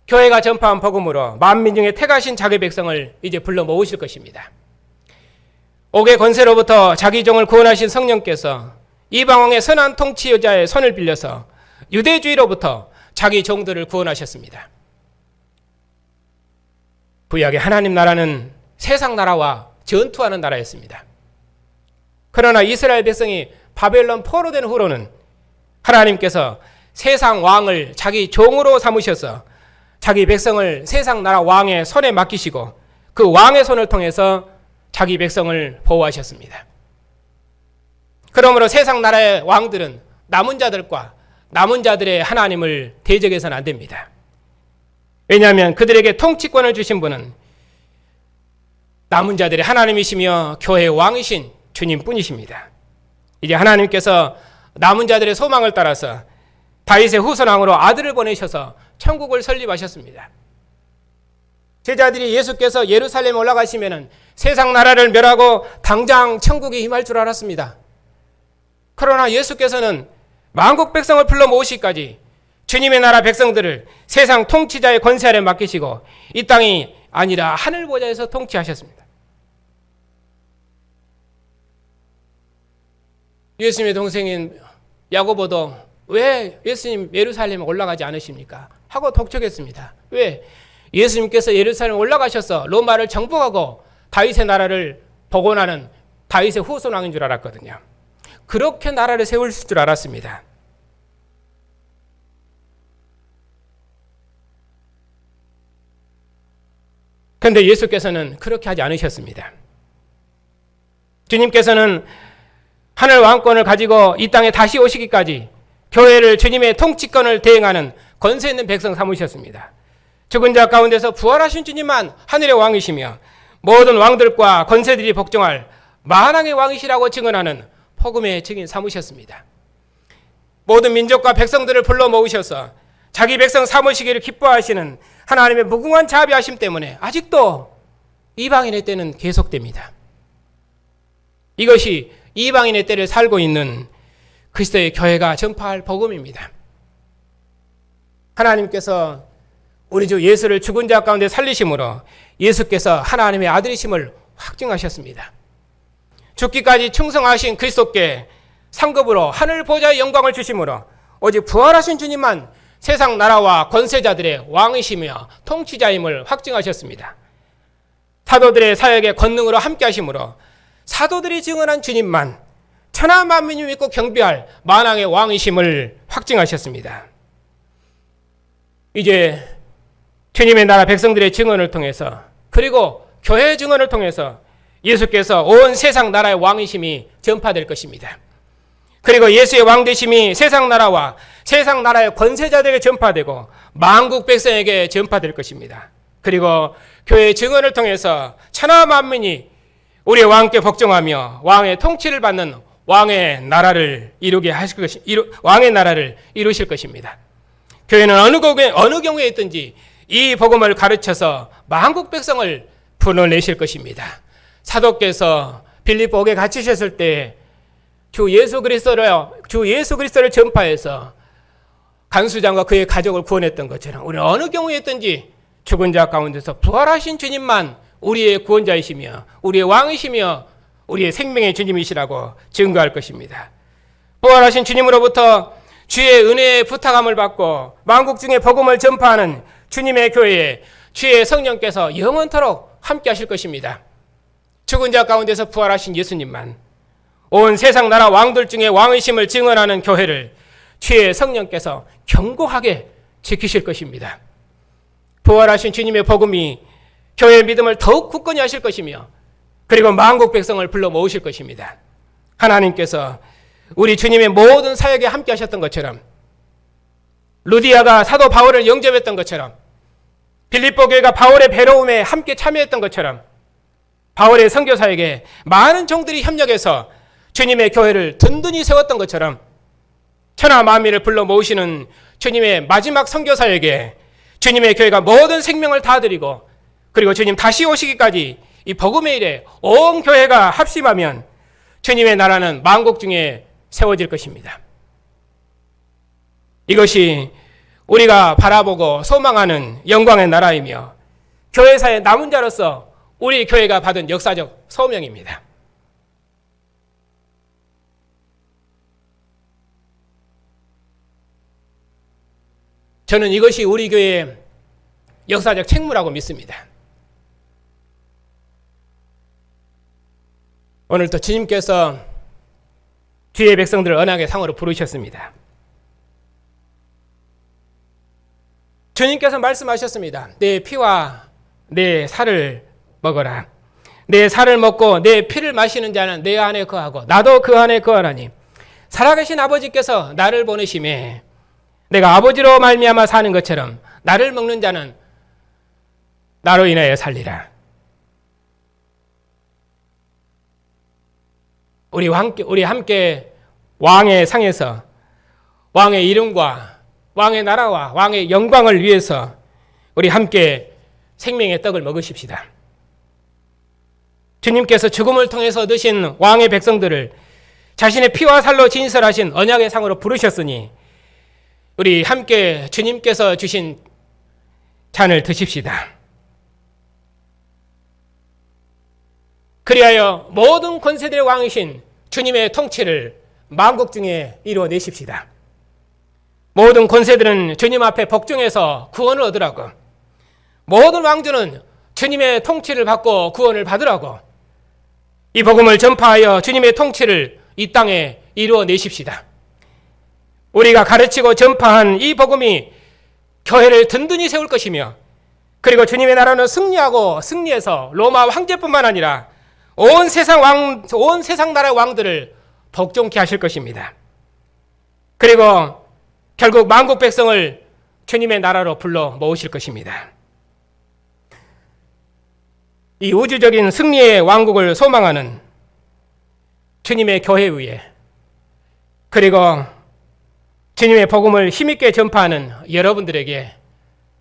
교회가 전파한 복음으로 만민 중에 택하신 자기 백성을 이제 불러 모으실 것입니다. 옥의 권세로부터 자기 종을 구원하신 성령께서 이방왕의 선한 통치자의 손을 빌려서 유대주의로부터 자기 종들을 구원하셨습니다. 구약의 하나님 나라는 세상 나라와 전투하는 나라였습니다. 그러나 이스라엘 백성이 바벨론 포로된 후로는 하나님께서 세상 왕을 자기 종으로 삼으셔서 자기 백성을 세상 나라 왕의 손에 맡기시고 그 왕의 손을 통해서 자기 백성을 보호하셨습니다. 그러므로 세상 나라의 왕들은 남은 자들과 남은 자들의 하나님을 대적해서는 안 됩니다. 왜냐하면 그들에게 통치권을 주신 분은 남은 자들의 하나님이시며 교회의 왕이신 주님뿐이십니다. 이제 하나님께서 남은 자들의 소망을 따라서 다윗의 후손왕으로 아들을 보내셔서 천국을 설립하셨습니다. 제자들이 예수께서 예루살렘에 올라가시면 세상 나라를 멸하고 당장 천국에 임할 줄 알았습니다. 그러나 예수께서는 만국 백성을 불러 모으시기까지 주님의 나라 백성들을 세상 통치자의 권세 아래 맡기시고 이 땅이 아니라 하늘 보좌에서 통치하셨습니다. 예수님의 동생인 야고보도 왜 예수님 예루살렘에 올라가지 않으십니까? 하고 독촉했습니다. 왜? 예수님께서 예루살렘에 올라가셔서 로마를 정복하고 다윗의 나라를 복원하는 다윗의 후손 왕인 줄 알았거든요. 그렇게 나라를 세울 줄 알았습니다. 그런데 예수께서는 그렇게 하지 않으셨습니다. 주님께서는 하늘 왕권을 가지고 이 땅에 다시 오시기까지 교회를 주님의 통치권을 대행하는 권세 있는 백성 삼으셨습니다. 죽은 자 가운데서 부활하신 주님만 하늘의 왕이시며 모든 왕들과 권세들이 복종할 만왕의 왕이시라고 증언하는 복음의 증인 삼으셨습니다. 모든 민족과 백성들을 불러 모으셔서 자기 백성 삼으시기를 기뻐하시는 하나님의 무궁한 자비하심 때문에 아직도 이방인의 때는 계속됩니다. 이것이 이방인의 때를 살고 있는 그리스도의 교회가 전파할 복음입니다. 하나님께서 우리 주 예수를 죽은 자 가운데 살리심으로 예수께서 하나님의 아들이심을 확증하셨습니다. 죽기까지 충성하신 그리스도께 상급으로 하늘 보좌의 영광을 주심으로 오직 부활하신 주님만 세상 나라와 권세자들의 왕이시며 통치자임을 확증하셨습니다. 사도들의 사역의 권능으로 함께 하심으로 사도들이 증언한 주님만 천하 만민이 믿고 경배할 만왕의 왕이심을 확증하셨습니다. 이제 주님의 나라 백성들의 증언을 통해서 그리고 교회의 증언을 통해서 예수께서 온 세상 나라의 왕이심이 전파될 것입니다. 그리고 예수의 왕되심이 세상 나라와 세상 나라의 권세자들에게 전파되고 만국 백성에게 전파될 것입니다. 그리고 교회의 증언을 통해서 천하 만민이 우리의 왕께 복종하며 왕의 통치를 받는 왕의 나라를 왕의 나라를 이루실 것입니다. 교회는 어느 경우에 있든지 이 복음을 가르쳐서 만국 백성을 불러내실 것입니다. 사도께서 빌립보에 갇히셨을 때 주 예수 그리스도를 전파해서 간수장과 그의 가족을 구원했던 것처럼 우리는 어느 경우에 있든지 죽은 자 가운데서 부활하신 주님만 우리의 구원자이시며 우리의 왕이시며 우리의 생명의 주님이시라고 증거할 것입니다. 부활하신 주님으로부터 주의 은혜의 부탁함을 받고 만국 중에 복음을 전파하는 주님의 교회에 주의 성령께서 영원토록 함께 하실 것입니다. 죽은 자 가운데서 부활하신 예수님만, 온 세상 나라 왕들 중에 왕의심을 증언하는 교회를 주의 성령께서 견고하게 지키실 것입니다. 부활하신 주님의 복음이 교회의 믿음을 더욱 굳건히 하실 것이며, 그리고 만국 백성을 불러 모으실 것입니다. 하나님께서 우리 주님의 모든 사역에 함께 하셨던 것처럼, 루디아가 사도 바울을 영접했던 것처럼, 빌립보 교회가 바울의 배로움에 함께 참여했던 것처럼, 바울의 선교 사역에 많은 종들이 협력해서 주님의 교회를 든든히 세웠던 것처럼, 천하 만민을 불러 모으시는 주님의 마지막 선교 사역에 주님의 교회가 모든 생명을 다 드리고, 그리고 주님 다시 오시기까지 이 복음의 일에 온 교회가 합심하면 주님의 나라는 만국 중에 세워질 것입니다. 이것이 우리가 바라보고 소망하는 영광의 나라이며 교회사의 남은 자로서 우리 교회가 받은 역사적 소명입니다. 저는 이것이 우리 교회의 역사적 책무라고 믿습니다. 오늘도 주님께서 주의 백성들을 언약의 상으로 부르셨습니다. 주님께서 말씀하셨습니다. 내 피와 내 살을 먹어라. 내 살을 먹고 내 피를 마시는 자는 내 안에 거하고 나도 그 안에 거하나니, 살아계신 아버지께서 나를 보내심에 내가 아버지로 말미암아 사는 것처럼 나를 먹는 자는 나로 인하여 살리라. 우리 함께 왕의 상에서 왕의 이름과 왕의 나라와 왕의 영광을 위해서 우리 함께 생명의 떡을 먹으십시다. 주님께서 죽음을 통해서 얻으신 왕의 백성들을 자신의 피와 살로 진설하신 언약의 상으로 부르셨으니 우리 함께 주님께서 주신 잔을 드십시다. 그리하여 모든 권세들의 왕이신 주님의 통치를 만국 중에 이루어내십시다. 모든 권세들은 주님 앞에 복종해서 구원을 얻으라고, 모든 왕조는 주님의 통치를 받고 구원을 받으라고, 이 복음을 전파하여 주님의 통치를 이 땅에 이루어내십시다. 우리가 가르치고 전파한 이 복음이 교회를 든든히 세울 것이며, 그리고 주님의 나라는 승리하고 승리해서 로마 황제뿐만 아니라 온 세상 나라의 왕들을 복종케 하실 것입니다. 그리고 결국 만국 백성을 주님의 나라로 불러 모으실 것입니다. 이 우주적인 승리의 왕국을 소망하는 주님의 교회 위에, 그리고 주님의 복음을 힘있게 전파하는 여러분들에게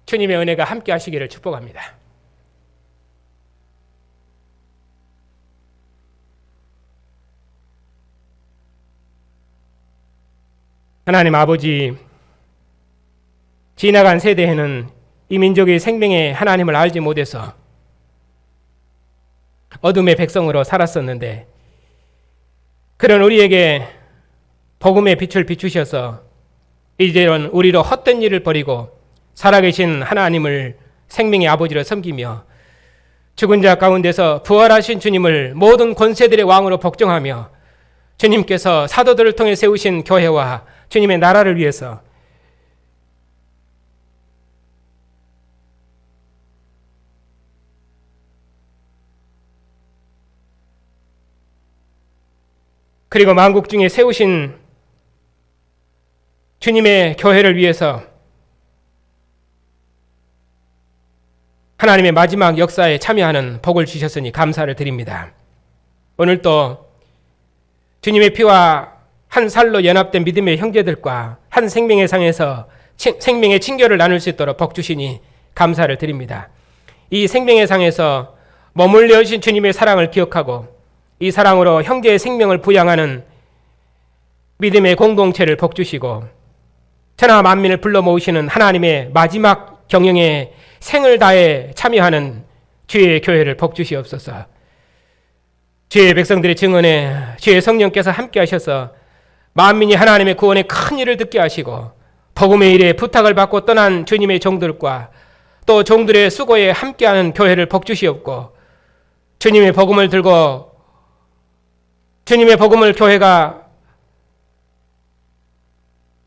주님의 은혜가 함께 하시기를 축복합니다. 하나님 아버지, 지나간 세대에는 이 민족의 생명의 하나님을 알지 못해서 어둠의 백성으로 살았었는데, 그런 우리에게 복음의 빛을 비추셔서 이제는 우리로 헛된 일을 버리고 살아계신 하나님을 생명의 아버지로 섬기며 죽은 자 가운데서 부활하신 주님을 모든 권세들의 왕으로 복종하며 주님께서 사도들을 통해 세우신 교회와 주님의 나라를 위해서 그리고 만국 중에 세우신 주님의 교회를 위해서 하나님의 마지막 역사에 참여하는 복을 주셨으니 감사를 드립니다. 오늘도 주님의 피와 한 살로 연합된 믿음의 형제들과 한 생명의 상에서 생명의 친교를 나눌 수 있도록 복 주시니 감사를 드립니다. 이 생명의 상에서 머물러 오신 주님의 사랑을 기억하고 이 사랑으로 형제의 생명을 부양하는 믿음의 공동체를 복 주시고 천하 만민을 불러 모으시는 하나님의 마지막 경영에 생을 다해 참여하는 주의 교회를 복주시옵소서. 주의 백성들의 증언에 주의 성령께서 함께 하셔서 만민이 하나님의 구원의 큰 일을 듣게 하시고 복음의 일에 부탁을 받고 떠난 주님의 종들과 또 종들의 수고에 함께하는 교회를 복주시옵고, 주님의 복음을 들고 주님의 복음을 교회가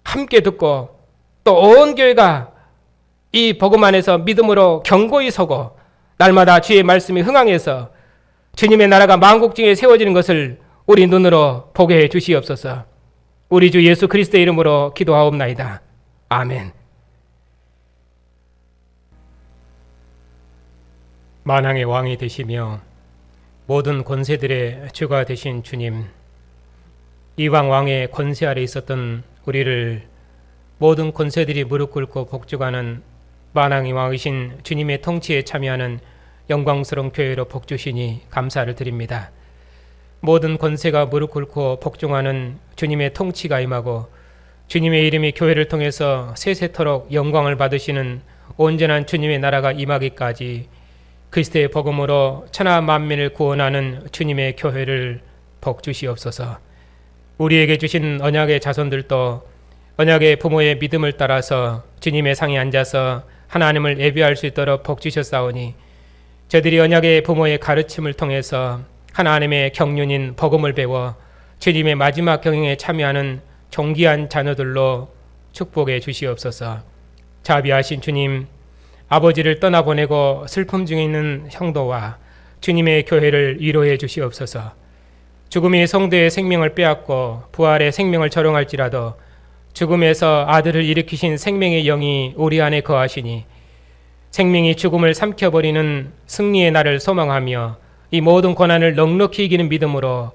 함께 듣고 또 온 교회가 이 복음 안에서 믿음으로 견고히 서고 날마다 주의 말씀이 흥황해서 주님의 나라가 만국 중에 세워지는 것을 우리 눈으로 보게 해 주시옵소서. 우리 주 예수 그리스도의 이름으로 기도하옵나이다. 아멘. 만왕의 왕이 되시며 모든 권세들의 주가 되신 주님, 이방 왕의 권세 아래 있었던 우리를 모든 권세들이 무릎 꿇고 복종하는 만왕의 왕이신 주님의 통치에 참여하는 영광스러운 교회로 복주시니 감사를 드립니다. 모든 권세가 무릎 꿇고 복종하는 주님의 통치가 임하고 주님의 이름이 교회를 통해서 세세토록 영광을 받으시는 온전한 주님의 나라가 임하기까지 그리스도의 복음으로 천하 만민을 구원하는 주님의 교회를 복주시옵소서. 우리에게 주신 언약의 자손들도 언약의 부모의 믿음을 따라서 주님의 상에 앉아서 하나님을 예배할 수 있도록 복주셨사오니 저들이 언약의 부모의 가르침을 통해서 하나님의 경륜인 복음을 배워 주님의 마지막 경영에 참여하는 존귀한 자녀들로 축복해 주시옵소서. 자비하신 주님, 아버지를 떠나보내고 슬픔 중에 있는 형도와 주님의 교회를 위로해 주시옵소서. 죽음이 성도의 생명을 빼앗고 부활의 생명을 절용할지라도 죽음에서 아들을 일으키신 생명의 영이 우리 안에 거하시니 생명이 죽음을 삼켜버리는 승리의 날을 소망하며 이 모든 고난을 넉넉히 이기는 믿음으로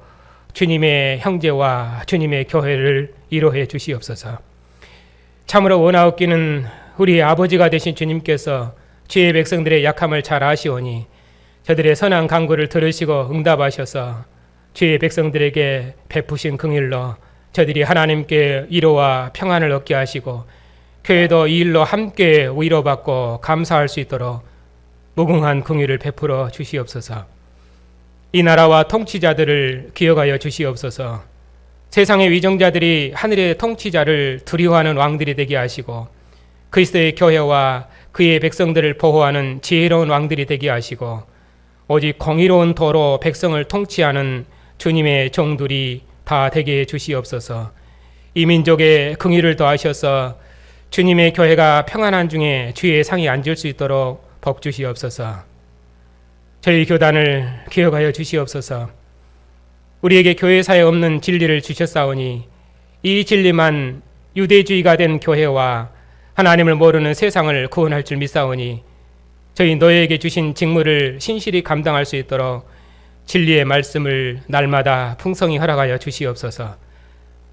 주님의 형제와 주님의 교회를 위로해 주시옵소서. 참으로 원하옵기는 우리의 아버지가 되신 주님께서 주의 백성들의 약함을 잘 아시오니 저들의 선한 간구를 들으시고 응답하셔서 주의 백성들에게 베푸신 긍휼로 저들이 하나님께 위로와 평안을 얻게 하시고 교회도 이 일로 함께 위로받고 감사할 수 있도록 무궁한 긍휼을 베풀어 주시옵소서. 이 나라와 통치자들을 기억하여 주시옵소서. 세상의 위정자들이 하늘의 통치자를 두려워하는 왕들이 되게 하시고 그리스도의 교회와 그의 백성들을 보호하는 지혜로운 왕들이 되게 하시고 오직 공의로운 도로 백성을 통치하는 주님의 종들이 다 되게 해 주시옵소서. 이 민족의 긍휼을 더하셔서 주님의 교회가 평안한 중에 주의 상에 앉을 수 있도록 복 주시옵소서. 저희 교단을 기억하여 주시옵소서. 우리에게 교회사에 없는 진리를 주셨사오니 이 진리만 유대주의가 된 교회와 하나님을 모르는 세상을 구원할 줄 믿사오니 저희 너희에게 주신 직무를 신실히 감당할 수 있도록 진리의 말씀을 날마다 풍성히 허락하여 주시옵소서.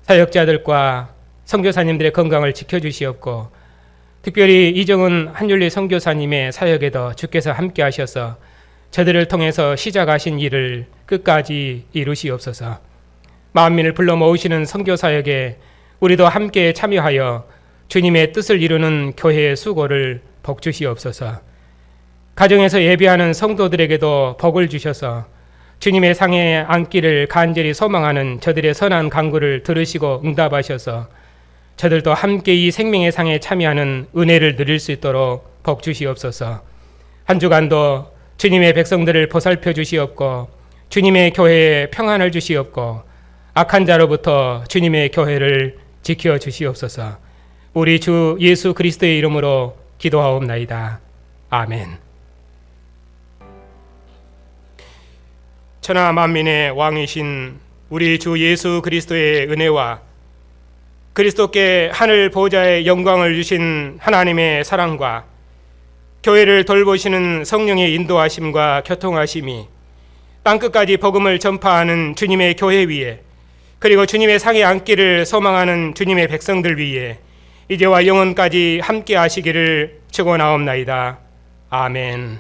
사역자들과 선교사님들의 건강을 지켜주시옵고 특별히 이정은 한율리 선교사님의 사역에도 주께서 함께 하셔서 저들을 통해서 시작하신 일을 끝까지 이루시옵소서. 만민을 불러 모으시는 선교사역에 우리도 함께 참여하여 주님의 뜻을 이루는 교회의 수고를 복주시옵소서. 가정에서 예배하는 성도들에게도 복을 주셔서 주님의 상에 앉기를 간절히 소망하는 저들의 선한 간구를 들으시고 응답하셔서 저들도 함께 이 생명의 상에 참여하는 은혜를 누릴 수 있도록 복 주시옵소서. 한 주간도 주님의 백성들을 보살펴 주시옵고 주님의 교회에 평안을 주시옵고 악한 자로부터 주님의 교회를 지켜 주시옵소서. 우리 주 예수 그리스도의 이름으로 기도하옵나이다. 아멘. 천하 만민의 왕이신 우리 주 예수 그리스도의 은혜와 그리스도께 하늘 보좌의 영광을 주신 하나님의 사랑과 교회를 돌보시는 성령의 인도하심과 교통하심이 땅끝까지 복음을 전파하는 주님의 교회 위에 그리고 주님의 상에 앉기를 소망하는 주님의 백성들 위에 이제와 영원까지 함께 하시기를 축원하옵나이다. 아멘.